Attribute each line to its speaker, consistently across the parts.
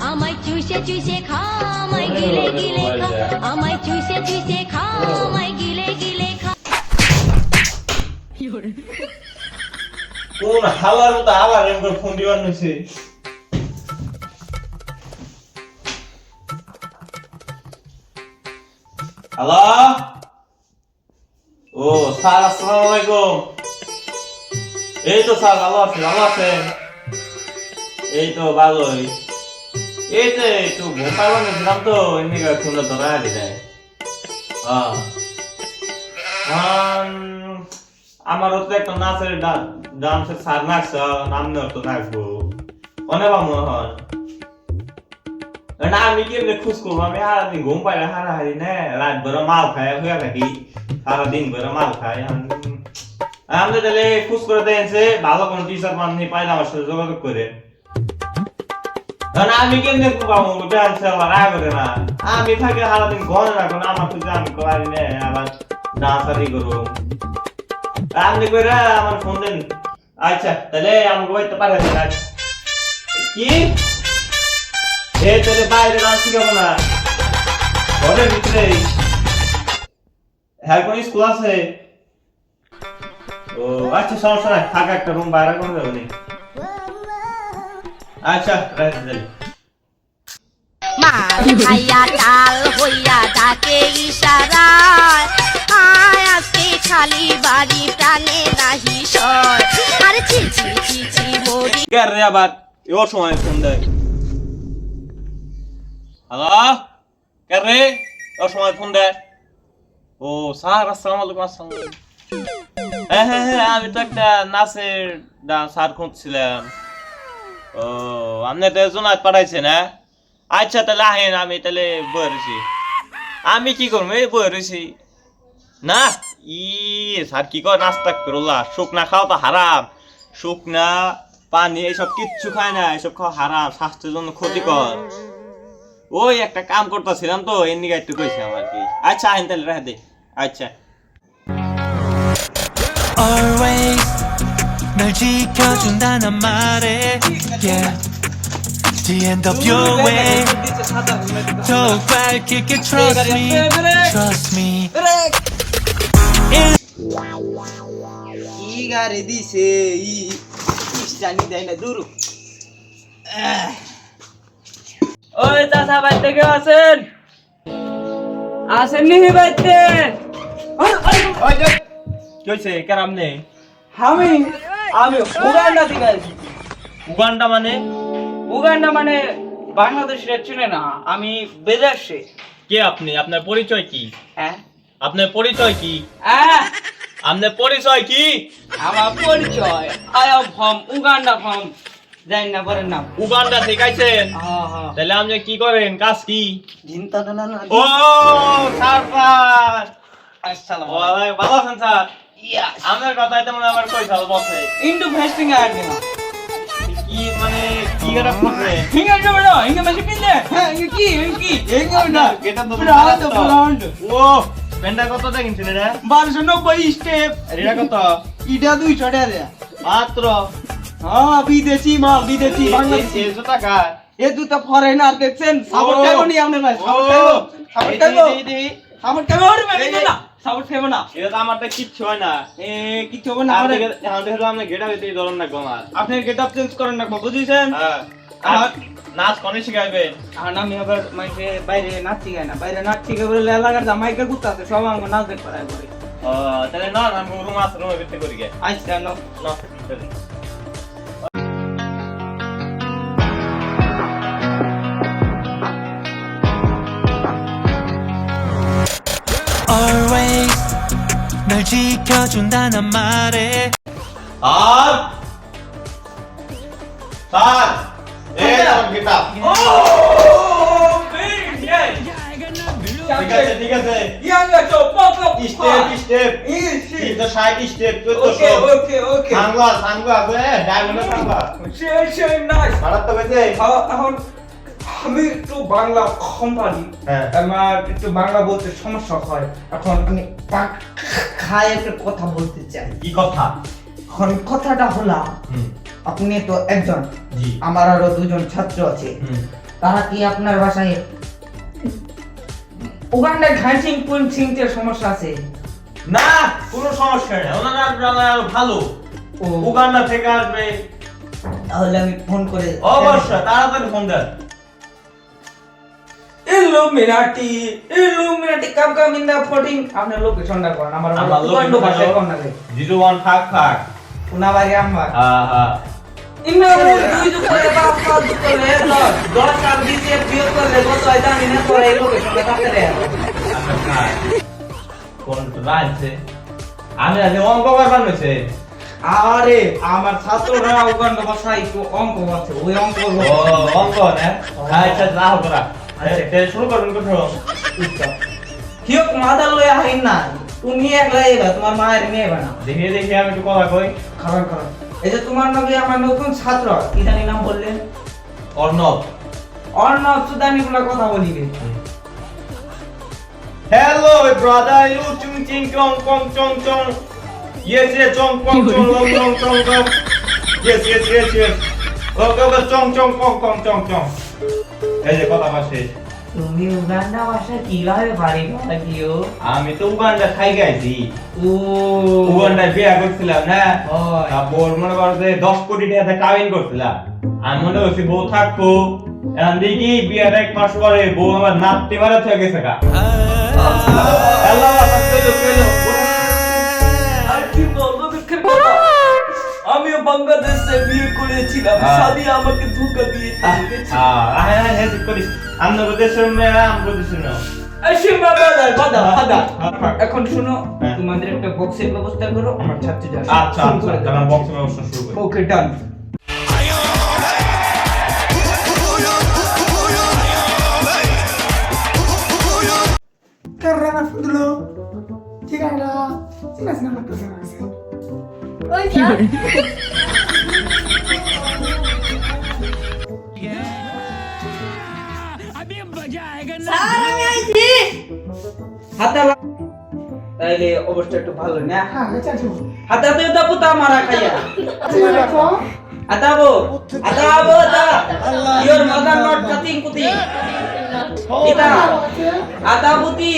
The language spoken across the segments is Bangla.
Speaker 1: আমায় চুষে চুষে খা আমায় গিলে গিলে খা আমায় চুষে চুষে খা আমায় গিলে গিলে খা
Speaker 2: কোন হালার মতো আবার এরকম ফোন দিবার নইছে হ্যালো ও স্যার আসসালামু আলাইকুম এই তো স্যার ভালো আছেন এই তো ভালোই এই তো একটু ভোপাল গেছিলাম তো এমনি ফোনটা ধরা দিলে আমারও তো একটা নাচের ডান্সের স্যার নাচছ নামনে তো নাচবো অনেক মনে হয় না আমি কেমনে খুশ করবো আমি সারাদিন ঘুম পাইলে হারাহারি নে রাত ভরে মাল খাই হয়ে থাকি সারাদিন ভরে মাল খাই আমাদের তাহলে খুশ করে দেখছে ভালো কোন টিচার পাননি পাইলে আমার সাথে যোগাযোগ করে আমি কেমনে পাবো ডান্স রাগ করে না আমি থাকি সারাদিন ঘরে রাখবো না আমার খুঁজে আমি পারি না আবার ডান্স আদি করবো আপনি করে আমার ফোন দেন আচ্ছা তাহলে আমাকে বলতে পারেন কি এ তাহলে বাইরে ডান্স শিখাবো না ঘরের ভিতরে হ্যাঁ কোন স্কুল আছে ও আচ্ছা সমস্যা নাই থাকা একটা রুম বাইরে করে যাবো নি আচ্ছা রাখতে যাই
Speaker 1: মাল খাইয়া ডাল হইয়া ডাকে ইশারায় আয় আজকে খালি বাড়ি প্রাণে নাহি সয় আরে ছি ছি ছি ছি মরি
Speaker 2: কে রে আবার এও সময় ফোন দেয় হ্যালো কে রে এও সময় ফোন দেয় ও স্যার আসসালামু আলাইকুম আসসালাম হ্যাঁ আমি তো একটা নাচের স্যার খুঁজছিলাম ও আপনি তো জোনাত পাঠাইছেন হ্যাঁ আচ্ছা তাহলে আহেন আমি তাহলে বয়ে রয়েছি আমি কি করবো এই বয়ে রয়েছি না ই স্যার কি কর নাস্তা করলা শুকনা খাওয়া তো হারাম শুকনা পানি এইসব কিচ্ছু খায় না এইসব খাওয়া হারাম স্বাস্থ্যের জন্য ক্ষতিকর ওই একটা কাম করতেছিলাম তো এর নিয়ে একটু কইছিলাম আর কি আচ্ছা আহেন তাহলে রেখে দে আচ্ছা
Speaker 3: Always 널 지켜준다는 말에 yeah. The end of your way 더욱 밝게 trust me trust me
Speaker 4: 이 가래 দিছে ই জানি দেয় না দূর
Speaker 5: ওই চাচা বাইতে কে আছেন আসেন নি বাইতে
Speaker 2: ওই যে কি হইছে কেরাম নেই
Speaker 5: আমি উগান্ডা থেকে আসি
Speaker 2: উগান্ডা মানে
Speaker 5: বাংলাদেশের চিনে না আমি বিদেশে
Speaker 2: কে আপনি আপনার পরিচয় কি
Speaker 5: হ্যাঁ
Speaker 2: আপনার পরিচয় কি
Speaker 5: হ্যাঁ
Speaker 2: আপনার পরিচয় কি
Speaker 5: আমার পরিচয় I am from Uganda from জানি না বলেন না
Speaker 2: উগান্ডা থেকে আইছেন
Speaker 5: হ্যাঁ হ্যাঁ
Speaker 2: তাহলে আপনি কি করেন কাজ কি
Speaker 4: চিন্তা না না
Speaker 2: ও সারপাস
Speaker 5: আসসালামু
Speaker 2: ওয়ালাই ভালো আছেন স্যার
Speaker 5: ইয়াস
Speaker 2: আমার কথাই তো মনে আমার কই সাল বসে
Speaker 5: ইন্ডু ফেস্টিং আর না
Speaker 2: কি মানে কি করা করবে
Speaker 5: হিঙ্গা যাবে না হিঙ্গা মাসে পিলে হ্যাঁ কি হিঙ্গা না
Speaker 2: এটা তো
Speaker 5: ব্রাউন্ড ব্রাউন্ড
Speaker 2: ও পেন্ডা কত দেখিনছেন রে
Speaker 5: 1290 স্টেপ
Speaker 2: এটা কত
Speaker 4: ইটা 200 টাকা দে
Speaker 2: মাত্র
Speaker 4: হ্যাঁ বিদেশি মাল বিদেশি বাংলাদেশি
Speaker 2: 600 টাকা
Speaker 4: এ দুটা ফরেনার দেখছেন সাপোর্ট
Speaker 2: ও।
Speaker 4: খাইবো নি আপনি ভাই সাপোর্ট
Speaker 2: এই
Speaker 4: খাইবো
Speaker 2: দি
Speaker 4: সাপোর্ট খাইবো
Speaker 5: ওরে বেবি না সাপোর্ট খাইবো না
Speaker 2: এটা তো আমারটা কিচ্ছু হয় না
Speaker 4: এ কিছু হবে না
Speaker 2: আমাদের
Speaker 4: আমাদের
Speaker 2: আমাদের হলো আমরা গেটা হইতে ধরন না গমার
Speaker 4: আপনি গেটআপ চেঞ্জ করেন না বুঝিছেন
Speaker 2: হ্যাঁ আর নাচ কোনে শিখাইবেন
Speaker 4: আর আমি আবার মাইকে বাইরে নাচি গায় না বাইরে নাচি গে বলে এলাকার জামাইকে গুতাছে সব আঙ্গ নাচ দেখ করায় করে
Speaker 2: ও তাহলে না আমি রুম আছে রুমে ভিতরে করি গে
Speaker 4: আচ্ছা নো
Speaker 2: না
Speaker 3: Always 널 지켜준다는 말에
Speaker 2: আর স্যার এই আমার কিতাব ঠিক আছে
Speaker 5: ইয়াঙ্গা তো পপ
Speaker 2: স্টেপ কিন্তু 60 স্টেপ তো
Speaker 5: ওকে
Speaker 2: সাংলা ডায়মন্ড সাংলা
Speaker 5: সেই নাইস
Speaker 2: ভাড়া তো বেঁচে
Speaker 5: এখন আমি একটু বাংলা কোম্পানি
Speaker 2: হ্যাঁ।
Speaker 5: আমার একটু বাংলা বলতে সমস্যা হয় এখন আমি খায় একটা কথা বলতে চাই
Speaker 2: কি কথা
Speaker 5: এখন কথাটা হলো আপনি তো একজন
Speaker 2: জি
Speaker 5: আমার আরো দুজন ছাত্র আছে তারা কি আপনার বাসায় উগান্ডায় ঘাইচিং পুনচিংটের সমস্যা আছে?
Speaker 2: না, কোনো সমস্যা নেই, ওনারা আরো ভালো।
Speaker 5: ও।
Speaker 2: উগান্ডা থেকে আসবে।
Speaker 5: তাহলে আমি ফোন করে
Speaker 2: অবশ্যই, তাড়াতাড়ি ফোন দেন।
Speaker 5: Illuminati come come in the ফোর্টিং। আপনার লোকেশনটা কোন? আমার উগান্ডা ভাষায় কোন লাগে?
Speaker 2: 01 ফাক ফাক।
Speaker 5: উনাবাড়ি আমার।
Speaker 2: হ্যাঁ।
Speaker 5: ইন্না দুই করে বাপ কাজ করে 10 আর 20 এর বিয়োগ করলে কত হয় জানি না, তোর এই লোকেশনটা কাটতে রে।
Speaker 2: কোন রাইছে? আমি আজ অঙ্ক করবার হইছে।
Speaker 5: আরে আমার ছাত্ররা উগান্ডা ভাষায় একটু অঙ্ক আছে, ওই অঙ্ক
Speaker 2: ও অঙ্ক না? আচ্ছা যাও করা। আচ্ছা শুরু করুন কোথাও।
Speaker 5: কিও মাদার লয়া হাইন না, তুমি একলা এবা, তোমার মায়ের নিয়ে এবা না।
Speaker 2: দেখি আমি একটু কথা কই।
Speaker 5: খারাপ এই যে তোমার নবী আমার নতুন ছাত্র, কি জানি নাম বললেন?
Speaker 2: অর্ণব।
Speaker 5: অর্ণব সুদানি গুলা কথা বলিবে।
Speaker 2: Hello brother, you chung ching chong kong chong chong. Yes, chong kong chong long long chong chong. Yes. Okay, chong chong kong kong chong chong. এই যে কথা বলছে।
Speaker 5: তুমি উগান্ডা ভাষা কিভাবে পারিবা কিও?
Speaker 2: আমি তো উগান্ডা খাই গেছি।
Speaker 5: ও
Speaker 2: উগান্ডায় বিয়ে করছিলাম না?
Speaker 5: হয়।
Speaker 2: তারপর মনে করো যে 10 কোটি টাকা কাবিন করছিলাম। আমি মনে করছি বউ থাকবো, এখন দেখি বিয়ের 1 মাস পরে বউ আমার নাতি মারা থেকে গেছে গা। আল্লাহ কইলো
Speaker 5: আর কি বলবো দুঃখের কথা, আমিও বাংলাদেশে বিয়ে করেছিলাম, শাদি আমাকে ধোঁকা দিয়ে চলে গেছে।
Speaker 2: হ্যাঁ করিস। আমরা দেশের মেয়েরা আমরা দেশের না।
Speaker 5: বাদা। এখন শুনো, তোমাদের একটা বক্সের ব্যবস্থা করো, আমার ছাত্রী যাবে।
Speaker 2: আচ্ছা তাহলে বক্স ব্যবস্থা শুরু করি।
Speaker 5: ওকে ডান।
Speaker 6: Karena dulu jika ada sinas nama kesana.
Speaker 1: ওই যা। স্যার আমি আইছি।
Speaker 5: হাতা তাইলে অবস্থা একটু ভালো না?
Speaker 6: Ah, baca dulu.
Speaker 5: হাতাতে তো পুতা মারা খাইয়া।
Speaker 6: Tidak kok.
Speaker 5: Atabo ta. Your mother not cutting puti. Kita. Atabuti.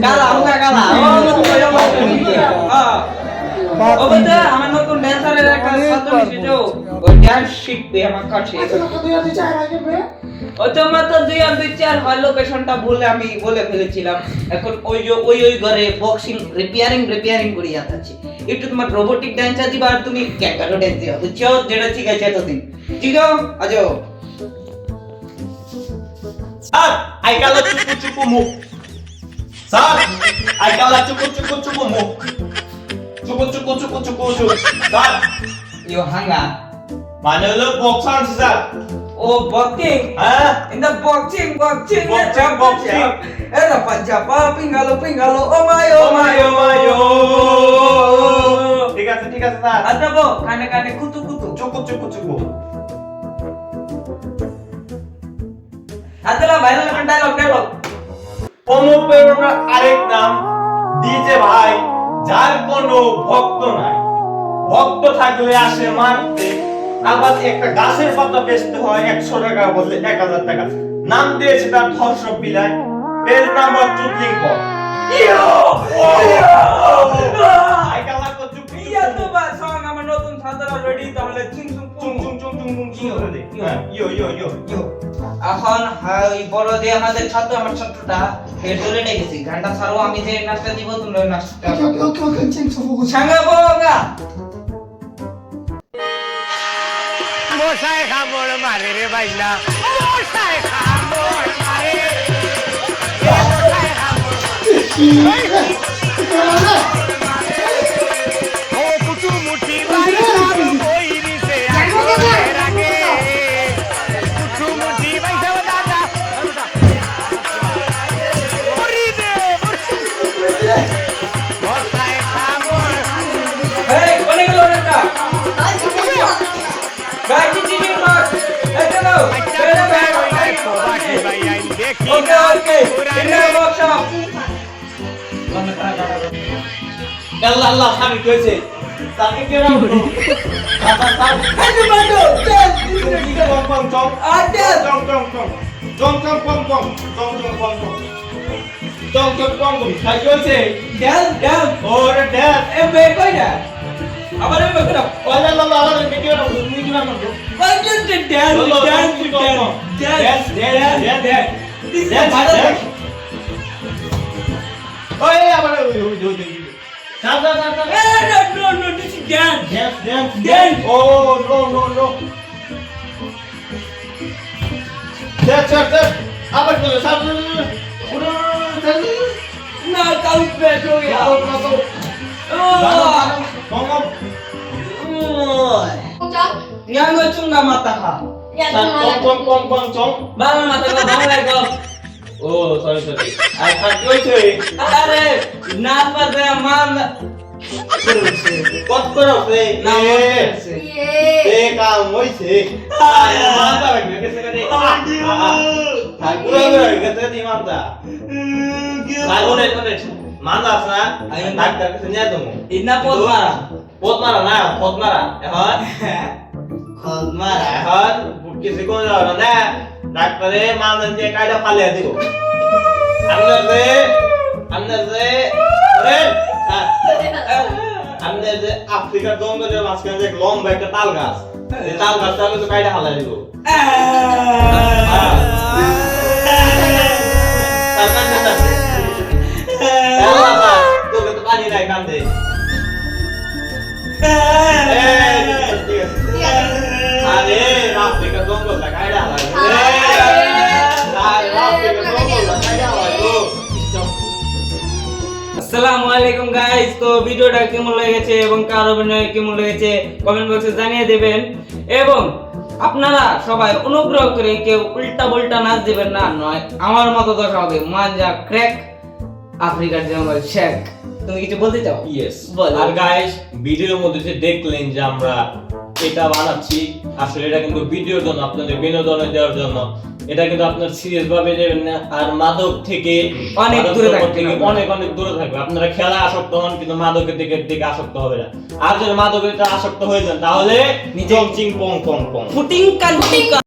Speaker 5: Kala, muka kala. Oh betul, আমার নতুন ড্যান্সারের একটা ছাত্র এসেছে, ও ড্যান্স শিখবে আমার কাছে।
Speaker 6: Itu yang dicari lagi, Be.
Speaker 5: ও তোমরা তো 2 আর 2 4 হয়, লোকেশনটা ভুলে আমি বলে ফেলেছিলাম। এখন ওই ঘরে বক্সিং রিপেয়ারিং করি আছে। একটু তোমার রোবোটিক ডান্সার দিবা, আর তুমি ক্যাঙ্গারু ডান্স দিবা, বুঝছো? যেটা ঠিক আছে এতদিন। ঠিক আছে, আজো।
Speaker 2: স্যার আইকালা চুপু মুখ। স্যার আইকালা চুপু মুখ। চুপু। স্যার
Speaker 5: ইয়ো হাঙ্গা।
Speaker 2: মানে হলো বক্সার স্যার।
Speaker 5: ও বক্সিং।
Speaker 2: হ্যাঁ
Speaker 5: In the boxing.
Speaker 2: Boxing.
Speaker 5: Era panjapa pingalo. Oh my.
Speaker 2: ঠিক আছে sir.
Speaker 5: Atabo, kane kutu.
Speaker 2: চুপু।
Speaker 5: Atala viral kan dialogue.
Speaker 2: অনুপ্রেরণার আরেক নাম ডিজে ভাই, যার কোনো ভক্ত নাই। ভক্ত থাকলে আসে মারতে, আবার একটা গাছের পাতা বেচতে হয় 100 টাকা বললে 1000 টাকা। নাম দিয়েছে তার ধর্ষক বিলাই। পেজ নাম্বার চুটলিং পর। আইকালা কো চুপ।
Speaker 5: Iya tuh Pak, song আমার নতুন ছাত্ররা রেডি, তাহলে চুং
Speaker 2: চুং করে দে। হ্যাঁ ইয়ো।
Speaker 5: এখন ওই বড় যে আমাদের ছাত্র, আমার ছাত্রটা হেড ধরে গেছি। ঘন্টা ছাড়ো, আমি যে নাস্তা দিব তুমি ওই নাস্তা
Speaker 6: Oke, ceng sefokus.
Speaker 5: সাঙ্গা বঙ্গা।
Speaker 7: মশাই কামড় মারে রে বাইলা, মশাই কামড় মারে, মশাই ও পুটু মুঠি বাইলা বই দিছে আগে পুটু মুঠি বাইলা দাদা মরি দে মশাই কামড়
Speaker 5: এই কোনে গেল রেটা? গাড়ি চিনি মার। এই চলো। ওকে। In workshop.
Speaker 2: আল্লাহ স্বামী কইছে তাকে কে রাখো।
Speaker 5: এই মারো, চল।
Speaker 2: পং পং চং
Speaker 5: আচ্ছা
Speaker 2: চং চং চং চং চং পং পং চং চং পং পং চং চং পং পং খাই চলছে
Speaker 5: ড্যান্স
Speaker 2: ওরে ড্যান্স
Speaker 5: এ বে কই না আবার এ বেকরা
Speaker 2: ওলা লা লা লা ভিডিও না তুমি না না
Speaker 5: কই যে ড্যান্স দিস ইজ ভারত
Speaker 2: ওই আবার ওই যা যা যা যা
Speaker 5: no this is dance
Speaker 2: dance oh no That's আবার চলো সামনে পুরো
Speaker 5: না কাউ বেশ হয়ে গেল yang ngecung nggak mata kah? Bang mata kau bang lagi.
Speaker 2: Oh sorry I can't do it
Speaker 5: Are napa saya mana?
Speaker 2: কত করো রে
Speaker 5: না
Speaker 2: এ কাম হইছে মাথা ভাঙবে কেসে করে ঠাকুর ভাঙবে কেসে দি মাথা কাগনে করে মাথা আছে না ডাক্তার কাছে নিয়ে যাবো
Speaker 5: Ina pot marah.
Speaker 2: পদ মারা না পদ মারা এখন পদ মারা এখন কিছু কোন যাবে না ডাক্তারে মানন দিয়ে কাইটা ফালিয়ে দিব আমাদের যে আরে আমাদের যে আফ্রিকার জঙ্গলের মাঝখানে যে লম্বা একটা তাল গাছ এই তাল গাছটা তো কাইটা ফালিয়ে দিব তোকে তো পানি নাই কান্দে আরে আফ্রিকার জঙ্গলটা কাইটা
Speaker 5: আসসালামু আলাইকুম গাইস তো ভিডিওটা কেমন লেগেছে এবং কার অভিনয় কেমন লেগেছে কমেন্ট বক্সে জানিয়ে দেবেন এবং আপনারা সবাই অনুগ্রহ করে কেউ উল্টা পাল্টা নাচ দিবেন না নয় আমার মতো দশা হবে মানজা ক্র্যাক আফ্রিকার জঙ্গল শেখ তুমি কিছু বলতে চাও
Speaker 2: ইয়েস
Speaker 5: বলো।
Speaker 2: আর গাইস ভিডিওর মধ্যে যে দেখলেন যে আমরা এটা বানাচ্ছি আসলে এটা কিন্তু ভিডিওর জন্য আপনাদের বিনোদনে দেওয়ার জন্য এটা কিন্তু আপনারা সিরিয়াস ভাবে নেবেন না আর মাদক থেকে
Speaker 5: অনেক
Speaker 2: মাদক
Speaker 5: দূরে
Speaker 2: দ্রব্য
Speaker 5: থাকবেন
Speaker 2: থেকে
Speaker 5: আপনারা।
Speaker 2: অনেক দূরে থাকবে আপনারা খেলা আসক্ত হন কিন্তু মাদকের দিকে আসক্ত হবে না আর যদি মাদকের আসক্ত হয়ে যান তাহলে
Speaker 5: নিজে-
Speaker 2: চিং পং পং পং
Speaker 5: ফুটিং কান